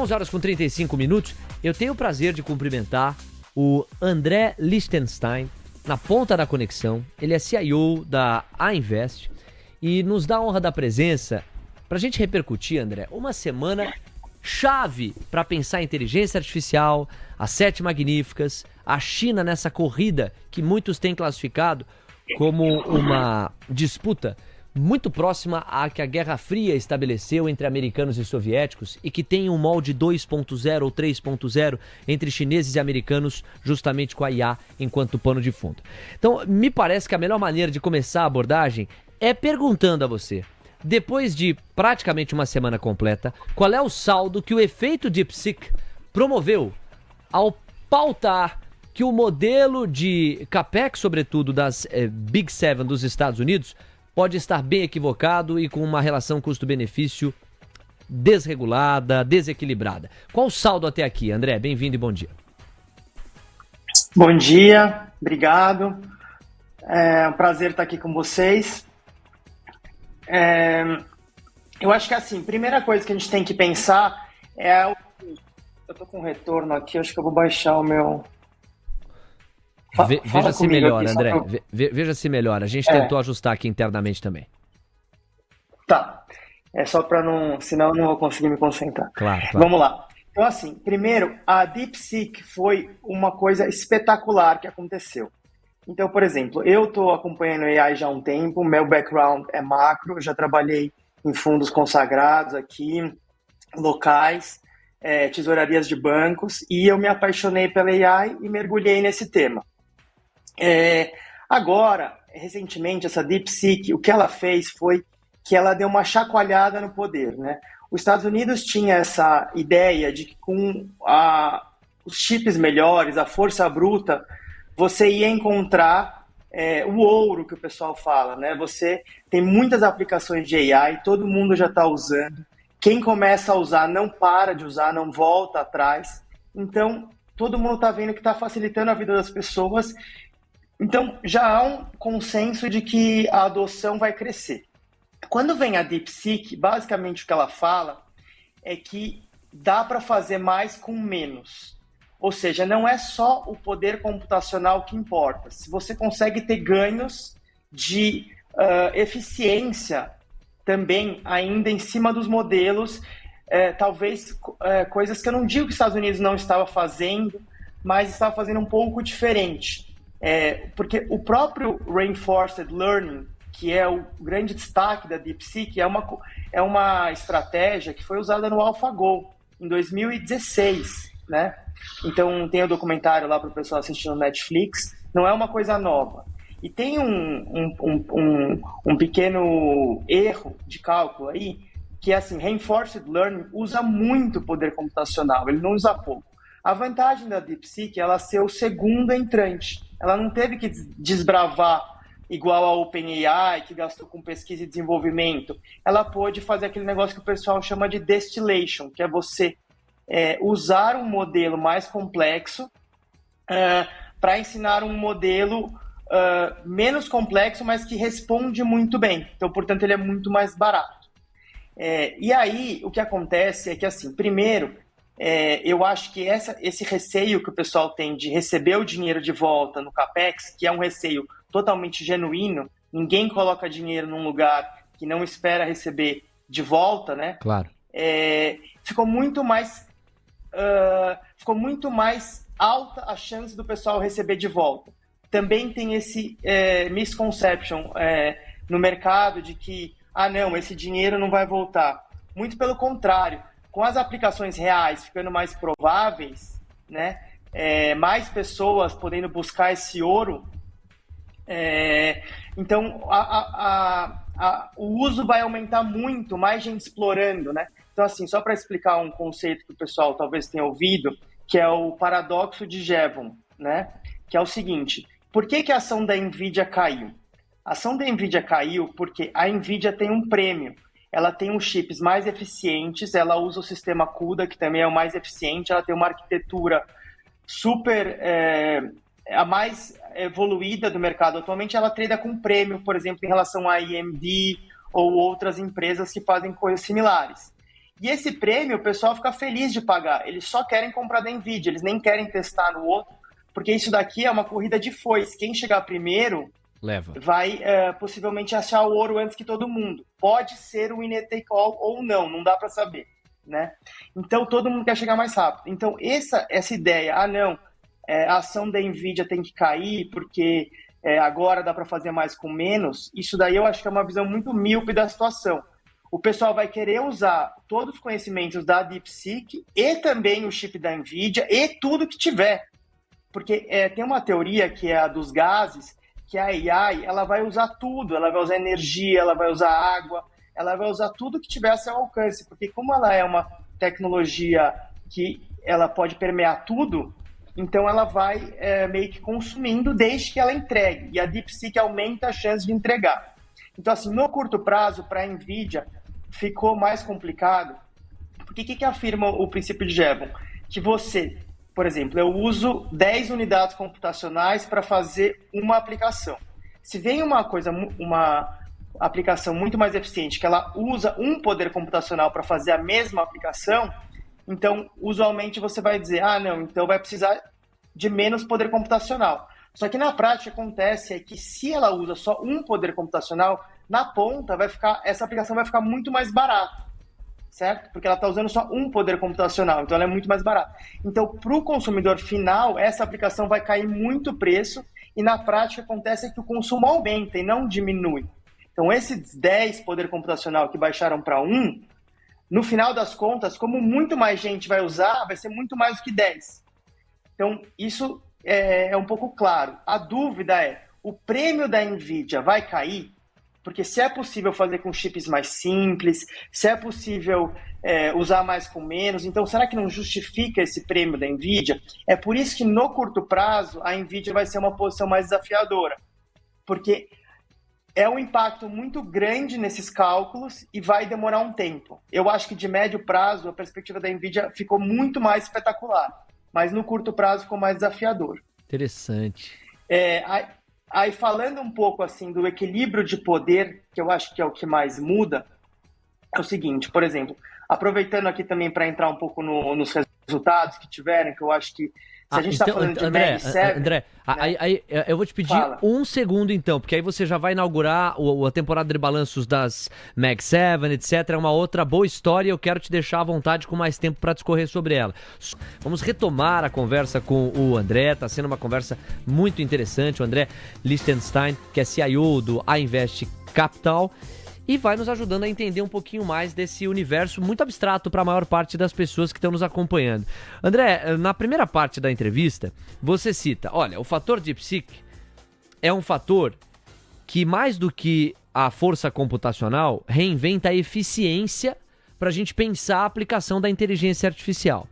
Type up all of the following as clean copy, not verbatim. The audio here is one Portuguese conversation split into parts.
11 horas com 35 minutos. Eu tenho o prazer de cumprimentar o André Lichtenstein, na ponta da conexão. Ele é CIO da A-Invest e nos dá a honra da presença para a gente repercutir, André, uma semana chave para pensar em inteligência artificial, as 7 magníficas, a China nessa corrida que muitos têm classificado como uma disputa muito próxima à que a Guerra Fria estabeleceu entre americanos e soviéticos e que tem um molde 2.0 ou 3.0 entre chineses e americanos, justamente com a IA enquanto pano de fundo. Então, me parece que a melhor maneira de começar a abordagem é perguntando a você, depois de praticamente uma semana completa, qual é o saldo que o efeito DeepSeek promoveu ao pautar que o modelo de CAPEX, sobretudo das Big Seven dos Estados Unidos, pode estar bem equivocado e com uma relação custo-benefício desregulada, desequilibrada. Qual o saldo até aqui, André? Bem-vindo e bom dia. Bom dia, obrigado. É um prazer estar aqui com vocês. Eu acho que assim, primeira coisa que a gente tem que pensar é... Eu tô com retorno aqui, acho que eu vou baixar o meu... Veja se melhora, André. Veja se melhora. A gente tentou ajustar aqui internamente também. Tá. É só para não... Senão eu não vou conseguir me concentrar. Claro. Vamos lá. Então, assim, primeiro, a DeepSeek foi uma coisa espetacular que aconteceu. Então, por exemplo, eu estou acompanhando AI já há um tempo, meu background é macro, já trabalhei em fundos consagrados aqui, locais, tesourarias de bancos, e eu me apaixonei pela AI e mergulhei nesse tema. Agora, recentemente, essa DeepSeek, o que ela fez foi que ela deu uma chacoalhada no poder, né? Os Estados Unidos tinha essa ideia de que com os chips melhores, a força bruta, você ia encontrar o ouro que o pessoal fala, né? Você tem muitas aplicações de AI, todo mundo já está usando. Quem começa a usar não para de usar, não volta atrás. Então, todo mundo está vendo que está facilitando a vida das pessoas. Então, já há um consenso de que a adoção vai crescer. Quando vem a DeepSeek, basicamente o que ela fala é que dá para fazer mais com menos. Ou seja, não é só o poder computacional que importa. Se você consegue ter ganhos de eficiência também ainda em cima dos modelos, talvez coisas que eu não digo que os Estados Unidos não estava fazendo, mas estava fazendo um pouco diferente. Porque o próprio Reinforced Learning, que é o grande destaque da DeepSeek, é uma estratégia que foi usada no AlphaGo em 2016, né? Então tem o documentário lá para o pessoal assistir no Netflix, não é uma coisa nova. E tem um pequeno erro de cálculo aí, que é assim, Reinforced Learning usa muito poder computacional, ele não usa pouco. A vantagem da DeepSeek é ela ser o segundo entrante. Ela não teve que desbravar igual a OpenAI, que gastou com pesquisa e desenvolvimento. Ela pôde fazer aquele negócio que o pessoal chama de distillation, que é você usar um modelo mais complexo para ensinar um modelo menos complexo, mas que responde muito bem. Então, portanto, ele é muito mais barato. E aí, o que acontece é que, assim, primeiro, eu acho que esse receio que o pessoal tem de receber o dinheiro de volta no CAPEX, que é um receio totalmente genuíno, ninguém coloca dinheiro num lugar que não espera receber de volta, né? Claro. Ficou muito mais alta a chance do pessoal receber de volta. Também tem esse misconception no mercado de que, não, esse dinheiro não vai voltar. Muito pelo contrário, com as aplicações reais ficando mais prováveis, né, mais pessoas podendo buscar esse ouro, então o uso vai aumentar muito, mais gente explorando, né? Então, assim, só para explicar um conceito que o pessoal talvez tenha ouvido, que é o paradoxo de Jevon, né? Que é o seguinte: por que a ação da NVIDIA caiu? A ação da NVIDIA caiu porque a NVIDIA tem um prêmio. Ela tem os chips mais eficientes, ela usa o sistema CUDA, que também é o mais eficiente, ela tem uma arquitetura super... a mais evoluída do mercado. Atualmente ela trada com prêmio, por exemplo, em relação à AMD ou outras empresas que fazem coisas similares. E esse prêmio o pessoal fica feliz de pagar. Eles só querem comprar da NVIDIA, eles nem querem testar no outro, porque isso daqui é uma corrida de foice. Quem chegar primeiro vai possivelmente achar o ouro antes que todo mundo. Pode ser o winner take all ou não dá para saber, né? Então todo mundo quer chegar mais rápido. Então essa ideia, a ação da NVIDIA tem que cair porque agora dá para fazer mais com menos, isso daí eu acho que é uma visão muito míope da situação. O pessoal vai querer usar todos os conhecimentos da DeepSeek e também o chip da NVIDIA e tudo que tiver. Porque tem uma teoria que é a dos gases, que a AI ela vai usar tudo, ela vai usar energia, ela vai usar água, ela vai usar tudo que tiver a seu alcance, porque como ela é uma tecnologia que ela pode permear tudo, então ela vai meio que consumindo desde que ela entregue, e a DeepSeek aumenta a chance de entregar. Então, assim, no curto prazo, para a NVIDIA, ficou mais complicado, porque o que afirma o princípio de Jevon? Que você, por exemplo, eu uso 10 unidades computacionais para fazer uma aplicação. Se vem uma aplicação muito mais eficiente, que ela usa um poder computacional para fazer a mesma aplicação, então, usualmente você vai dizer, então vai precisar de menos poder computacional. Só que na prática acontece que se ela usa só um poder computacional, na ponta essa aplicação vai ficar muito mais barata, certo? Porque ela está usando só um poder computacional, então ela é muito mais barata. Então, para o consumidor final, essa aplicação vai cair muito o preço e na prática acontece que o consumo aumenta e não diminui. Então, esses 10 poder computacional que baixaram para 1, no final das contas, como muito mais gente vai usar, vai ser muito mais do que 10. Então, isso é um pouco claro. A dúvida é, o prêmio da NVIDIA vai cair? Porque se é possível fazer com chips mais simples, se é possível usar mais com menos, então será que não justifica esse prêmio da NVIDIA? É por isso que no curto prazo a NVIDIA vai ser uma posição mais desafiadora, porque é um impacto muito grande nesses cálculos e vai demorar um tempo. Eu acho que de médio prazo a perspectiva da NVIDIA ficou muito mais espetacular, mas no curto prazo ficou mais desafiador. Interessante. Aí falando um pouco assim do equilíbrio de poder, que eu acho que é o que mais muda, é o seguinte, por exemplo, aproveitando aqui também para entrar um pouco nos resultados que tiveram, que eu acho que se a gente está falando de André, aí eu vou te pedir um segundo então, porque aí você já vai inaugurar a temporada de balanços das Mag 7, etc. É uma outra boa história e eu quero te deixar à vontade com mais tempo para discorrer sobre ela. Vamos retomar a conversa com o André, está sendo uma conversa muito interessante. O André Lichtenstein, que é CIO do iInvest Capital, e vai nos ajudando a entender um pouquinho mais desse universo muito abstrato para a maior parte das pessoas que estão nos acompanhando. André, na primeira parte da entrevista, você cita, olha, o fator DeepSeek é um fator que, mais do que a força computacional, reinventa a eficiência para a gente pensar a aplicação da inteligência artificial.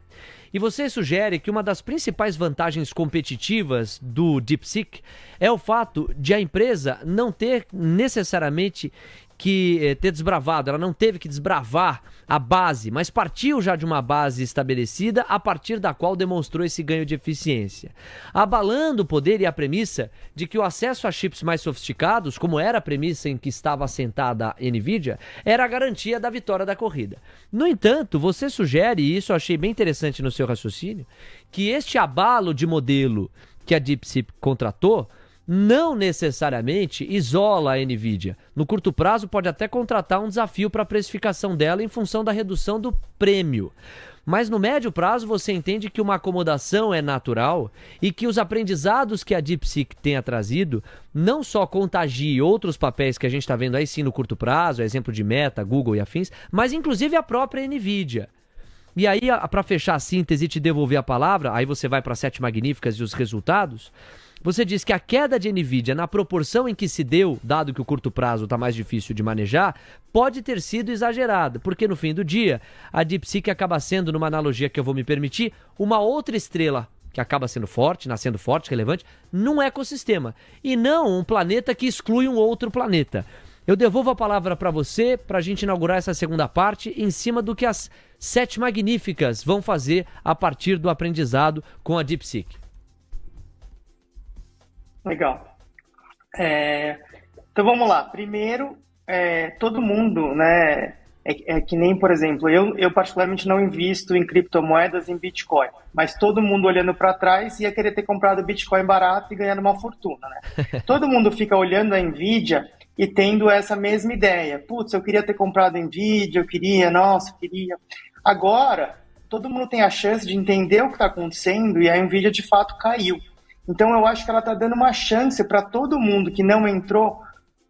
E você sugere que uma das principais vantagens competitivas do DeepSeek é o fato de a empresa não ter necessariamente que ter desbravado, ela não teve que desbravar a base, mas partiu já de uma base estabelecida a partir da qual demonstrou esse ganho de eficiência, abalando o poder e a premissa de que o acesso a chips mais sofisticados, como era a premissa em que estava assentada a NVIDIA, era a garantia da vitória da corrida. No entanto, você sugere, e isso eu achei bem interessante no seu raciocínio, que este abalo de modelo que a DeepSeek contratou não necessariamente isola a NVIDIA. No curto prazo pode até contratar um desafio para a precificação dela em função da redução do prêmio. Mas no médio prazo você entende que uma acomodação é natural e que os aprendizados que a DeepSeek tenha trazido não só contagie outros papéis que a gente está vendo aí sim no curto prazo, exemplo de Meta, Google e afins, mas inclusive a própria NVIDIA. E aí, para fechar a síntese e te devolver a palavra, aí você vai para as 7 magníficas e os resultados. Você diz que a queda de NVIDIA, na proporção em que se deu, dado que o curto prazo está mais difícil de manejar, pode ter sido exagerada, porque no fim do dia, a DeepSeek acaba sendo, numa analogia que eu vou me permitir, uma outra estrela que acaba sendo forte, nascendo forte, relevante, num ecossistema, e não um planeta que exclui um outro planeta. Eu devolvo a palavra para você, para a gente inaugurar essa segunda parte, em cima do que as 7 magníficas vão fazer a partir do aprendizado com a DeepSeek. Legal. Então vamos lá. Primeiro, todo mundo, né, É que nem, por exemplo, eu particularmente não invisto em criptomoedas, em Bitcoin, mas todo mundo olhando para trás ia querer ter comprado Bitcoin barato e ganhando uma fortuna, né? Todo mundo fica olhando a Nvidia e tendo essa mesma ideia. Putz, eu queria ter comprado Nvidia, nossa, eu queria. Agora, todo mundo tem a chance de entender o que está acontecendo e a Nvidia de fato caiu. Então eu acho que ela está dando uma chance para todo mundo que não entrou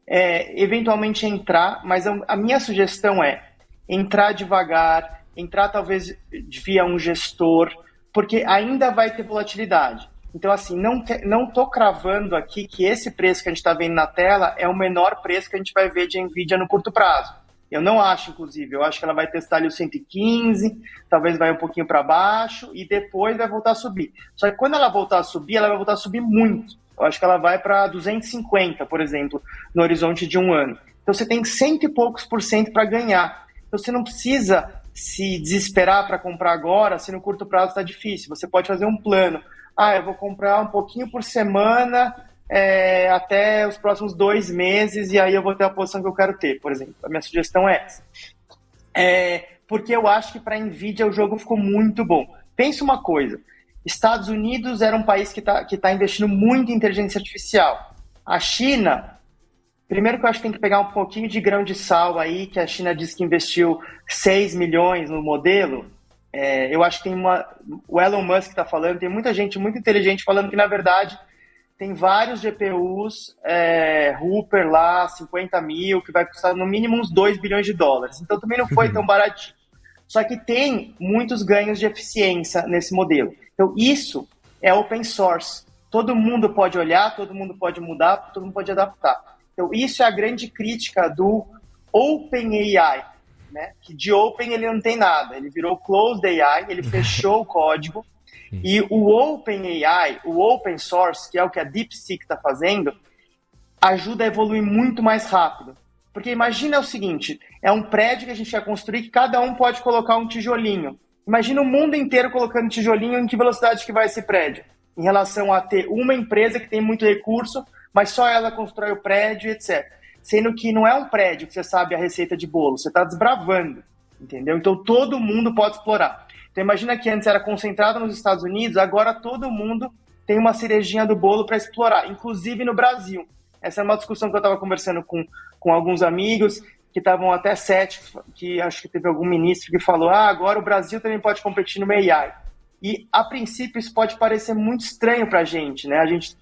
eventualmente entrar, mas a minha sugestão é entrar devagar, entrar talvez via um gestor, porque ainda vai ter volatilidade. Então, assim, não estou cravando aqui que esse preço que a gente está vendo na tela é o menor preço que a gente vai ver de Nvidia no curto prazo. Eu não acho, inclusive, eu acho que ela vai testar ali o 115, talvez vai um pouquinho para baixo e depois vai voltar a subir. Só que quando ela voltar a subir, ela vai voltar a subir muito. Eu acho que ela vai para 250, por exemplo, no horizonte de um ano. Então você tem 100 e poucos por cento para ganhar. Então você não precisa se desesperar para comprar agora, se no curto prazo está difícil. Você pode fazer um plano. Eu vou comprar um pouquinho por semana até os próximos 2 meses e aí eu vou ter a posição que eu quero ter, por exemplo. A minha sugestão é essa. Porque eu acho que para a Nvidia o jogo ficou muito bom. Pensa uma coisa. Estados Unidos era um país que tá investindo muito em inteligência artificial. A China, primeiro que eu acho que tem que pegar um pouquinho de grão de sal aí, que a China diz que investiu 6 milhões no modelo. Eu acho que o Elon Musk está falando, tem muita gente muito inteligente falando que, na verdade, tem vários GPUs, Hooper lá, 50 mil, que vai custar no mínimo uns 2 bilhões de dólares. Então também não foi tão baratinho. Só que tem muitos ganhos de eficiência nesse modelo. Então, isso é open source. Todo mundo pode olhar, todo mundo pode mudar, todo mundo pode adaptar. Então, isso é a grande crítica do OpenAI, né? Que de open ele não tem nada. Ele virou closed AI, ele fechou o código. E o OpenAI, o open source, que é o que a DeepSeek está fazendo, ajuda a evoluir muito mais rápido. Porque imagina o seguinte, é um prédio que a gente vai construir que cada um pode colocar um tijolinho. Imagina o mundo inteiro colocando tijolinho, em que velocidade que vai esse prédio? Em relação a ter uma empresa que tem muito recurso, mas só ela constrói o prédio, etc. Sendo que não é um prédio que você sabe a receita de bolo, você está desbravando, entendeu? Então todo mundo pode explorar. Então imagina que antes era concentrado nos Estados Unidos, agora todo mundo tem uma cerejinha do bolo para explorar, inclusive no Brasil. Essa é uma discussão que eu estava conversando com alguns amigos que estavam até céticos, que acho que teve algum ministro que falou, agora o Brasil também pode competir no AI. E, a princípio, isso pode parecer muito estranho para a gente, né? A gente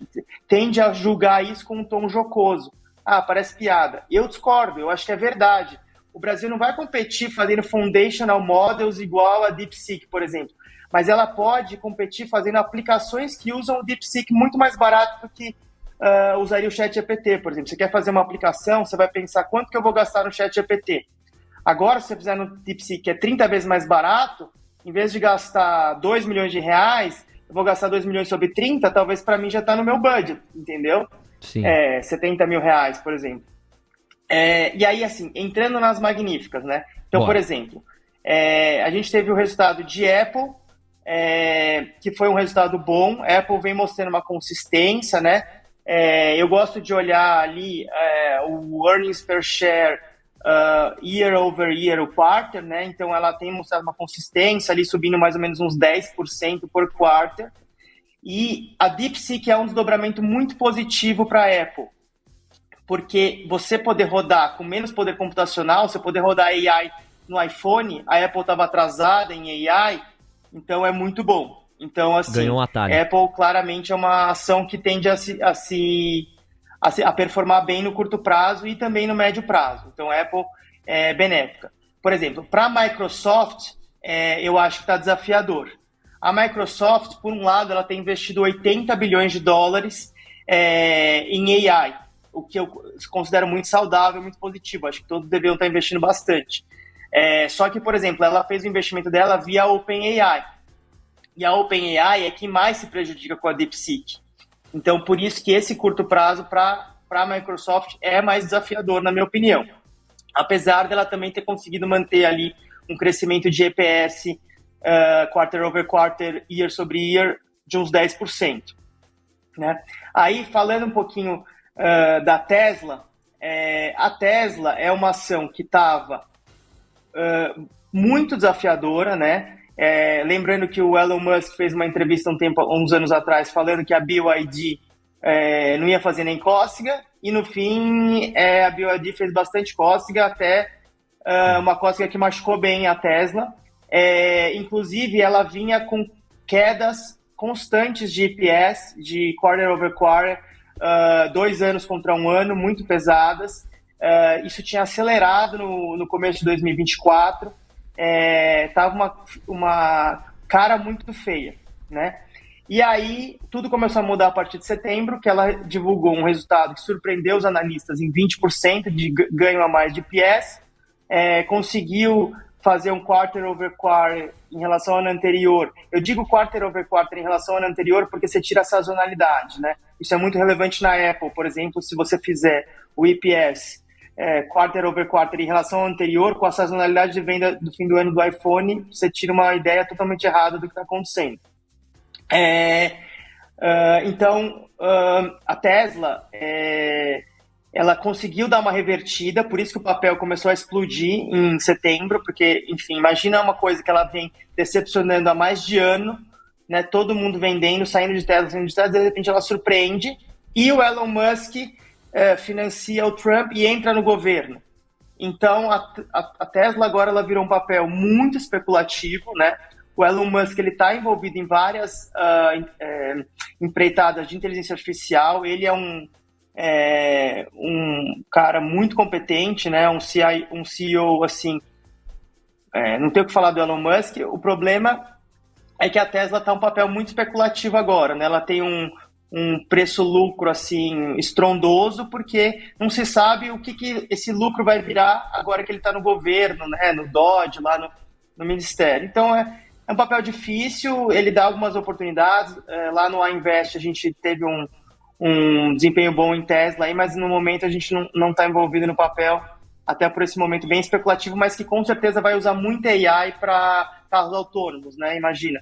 tende a julgar isso com um tom jocoso. Parece piada. Eu discordo, eu acho que é verdade. O Brasil não vai competir fazendo foundational models igual a DeepSeek, por exemplo. Mas ela pode competir fazendo aplicações que usam o DeepSeek muito mais barato do que usaria o ChatGPT, por exemplo. Você quer fazer uma aplicação, você vai pensar quanto que eu vou gastar no ChatGPT. Agora, se você fizer no DeepSeek, que é 30 vezes mais barato, em vez de gastar 2 milhões de reais, eu vou gastar 2 milhões sobre 30, talvez para mim já está no meu budget, entendeu? Sim. 70 mil reais, por exemplo. E aí, assim, entrando nas magníficas, né? Então, por exemplo, a gente teve o resultado de Apple, que foi um resultado bom. A Apple vem mostrando uma consistência, né? Eu gosto de olhar ali o earnings per share year over year, o quarter, né? Então ela tem mostrado uma consistência ali, subindo mais ou menos uns 10% por quarter. E a DeepSeek é um desdobramento muito positivo para a Apple, porque você poder rodar com menos poder computacional, você poder rodar AI no iPhone, a Apple estava atrasada em AI, então é muito bom. Então, assim, ganhou um atalho. Apple claramente é uma ação que tende a performar bem no curto prazo e também no médio prazo. Então, a Apple é benéfica. Por exemplo, para a Microsoft, eu acho que está desafiador. A Microsoft, por um lado, ela tem investido 80 bilhões de dólares em AI, o que eu considero muito saudável, muito positivo. Acho que todos deveriam estar investindo bastante. Só que, por exemplo, ela fez o investimento dela via OpenAI. E a OpenAI é quem mais se prejudica com a DeepSeek. Então, por isso que esse curto prazo para a Microsoft é mais desafiador, na minha opinião. Apesar dela também ter conseguido manter ali um crescimento de EPS quarter over quarter, year sobre year, de uns 10%. Né? Aí, falando um pouquinho da Tesla, a Tesla é uma ação que estava muito desafiadora, né? Lembrando que o Elon Musk fez uma entrevista uns anos atrás falando que a BYD não ia fazer nem cócega, e no fim a BYD fez bastante cócega, até uma cócega que machucou bem a Tesla. Inclusive, ela vinha com quedas constantes de EPS, de quarter over quarter, 2 anos contra 1 ano, muito pesadas. Isso tinha acelerado no começo de 2024. Tava uma cara muito feia, né? E aí, tudo começou a mudar a partir de setembro, que ela divulgou um resultado que surpreendeu os analistas em 20% de ganho a mais de EPS, conseguiu fazer um quarter over quarter em relação ao ano anterior. Eu digo quarter over quarter em relação ao ano anterior porque você tira a sazonalidade, né? Isso é muito relevante na Apple, por exemplo, se você fizer o EPS quarter over quarter em relação ao anterior, com a sazonalidade de venda do fim do ano do iPhone, você tira uma ideia totalmente errada do que está acontecendo. Então, a Tesla, ela conseguiu dar uma revertida, por isso que o papel começou a explodir em setembro, porque, enfim, imagina uma coisa que ela vem decepcionando há mais de ano, né? Todo mundo vendendo, saindo de Tesla, de repente ela surpreende, e o Elon Musk financia o Trump e entra no governo. Então, a Tesla agora ela virou um papel muito especulativo, né? O Elon Musk está envolvido em várias empreitadas de inteligência artificial. Ele é um cara muito competente, né? Um CEO assim. Não tem o que falar do Elon Musk. O problema é que a Tesla está um papel muito especulativo agora, né? Ela tem um preço-lucro assim estrondoso, porque não se sabe o que esse lucro vai virar agora que ele está no governo, né? No DOGE, lá no ministério. Então é um papel difícil, ele dá algumas oportunidades. Lá no iInvest a gente teve um desempenho bom em Tesla, aí, mas no momento a gente não está envolvido no papel, até por esse momento bem especulativo, mas que com certeza vai usar muita AI para carros autônomos, né? Imagina.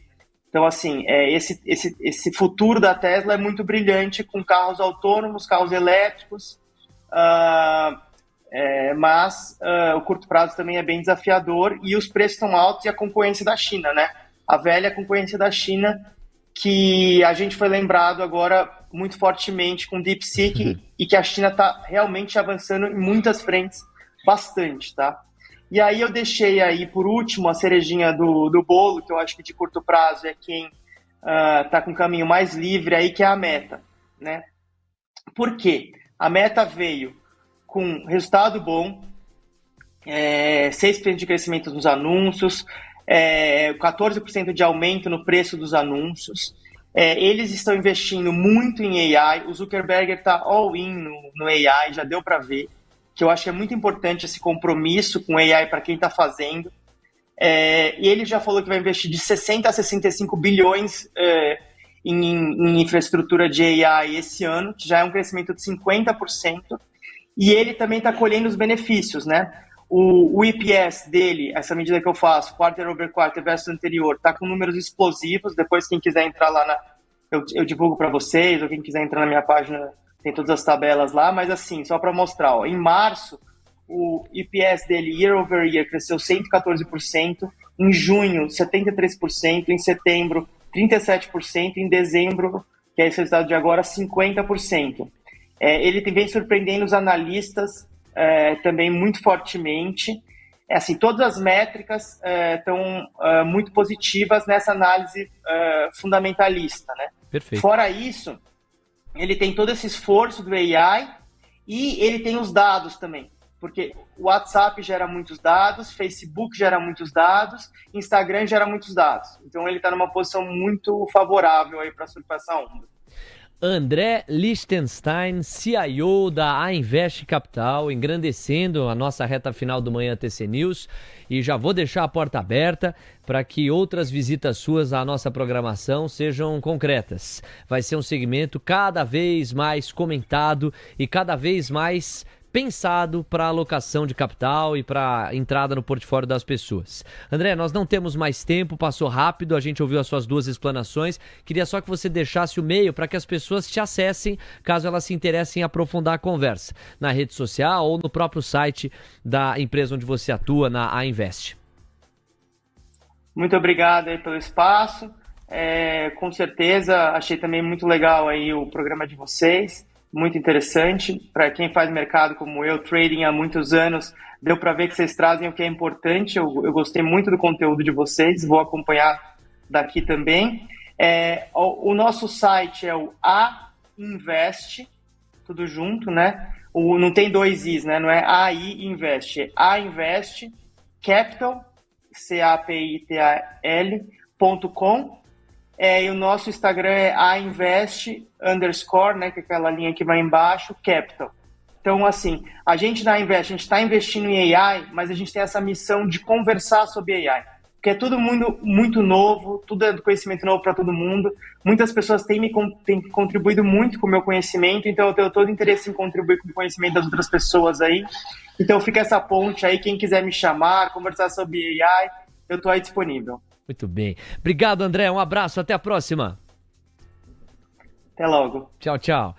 Então, assim, esse futuro da Tesla é muito brilhante, com carros autônomos, carros elétricos, mas o curto prazo também é bem desafiador, e os preços estão altos, e a concorrência da China, né? A velha concorrência da China, que a gente foi lembrado agora muito fortemente com DeepSeek, e que a China está realmente avançando em muitas frentes, bastante, tá? E aí eu deixei aí, por último, a cerejinha do bolo, que eu acho que de curto prazo é quem está com o caminho mais livre aí, que é a Meta, né? Por quê? A Meta veio com resultado bom, 6% de crescimento nos anúncios, 14% de aumento no preço dos anúncios. Eles estão investindo muito em AI, o Zuckerberg está all-in no AI, já deu para ver, que eu acho que é muito importante esse compromisso com AI para quem está fazendo. E ele já falou que vai investir de 60 a 65 bilhões em infraestrutura de AI esse ano, que já é um crescimento de 50%, e ele também está colhendo os benefícios, né? O EPS dele, essa medida que eu faço, quarter over quarter versus anterior, está com números explosivos. Depois, quem quiser entrar lá, eu divulgo para vocês, ou quem quiser entrar na minha página, tem todas as tabelas lá, mas assim, só para mostrar, ó, em março, o EPS dele, year over year, cresceu 114%, em junho, 73%, em setembro, 37%, em dezembro, que é esse resultado de agora, 50%. Ele vem surpreendendo os analistas também muito fortemente. Assim, todas as métricas estão muito positivas nessa análise fundamentalista, né? Perfeito. Fora isso, ele tem todo esse esforço do AI e ele tem os dados também, porque o WhatsApp gera muitos dados, Facebook gera muitos dados, Instagram gera muitos dados. Então ele está numa posição muito favorável aí para surfar essa onda. André Lichtenstein, CIO da Ainvest Capital, engrandecendo a nossa reta final do Manhã TC News. E já vou deixar a porta aberta para que outras visitas suas à nossa programação sejam concretas. Vai ser um segmento cada vez mais comentado e cada vez mais pensado para alocação de capital e para entrada no portfólio das pessoas. André, nós não temos mais tempo, passou rápido, a gente ouviu as suas duas explanações. Queria só que você deixasse o meio para que as pessoas te acessem, caso elas se interessem em aprofundar a conversa, na rede social ou no próprio site da empresa onde você atua, na A-Invest. Muito obrigado aí pelo espaço. Com certeza, achei também muito legal aí o programa de vocês. Muito interessante. Para quem faz mercado como eu, trading há muitos anos, deu para ver que vocês trazem o que é importante. Eu gostei muito do conteúdo de vocês, vou acompanhar daqui também. O nosso site é o A-Invest, tudo junto, né? Não tem dois Is, né? Não é AI Invest, é A-Invest Capital, capital.com. E o nosso Instagram é ainvest_, né, que é aquela linha que vai embaixo, capital. Então, assim, a gente na Invest, a gente está investindo em AI, mas a gente tem essa missão de conversar sobre AI. Porque é tudo muito novo, tudo é conhecimento novo para todo mundo. Muitas pessoas têm contribuído muito com o meu conhecimento, então eu tenho todo interesse em contribuir com o conhecimento das outras pessoas aí. Então fica essa ponte aí, quem quiser me chamar, conversar sobre AI, eu estou aí disponível. Muito bem. Obrigado, André. Um abraço. Até a próxima. Até logo. Tchau, tchau.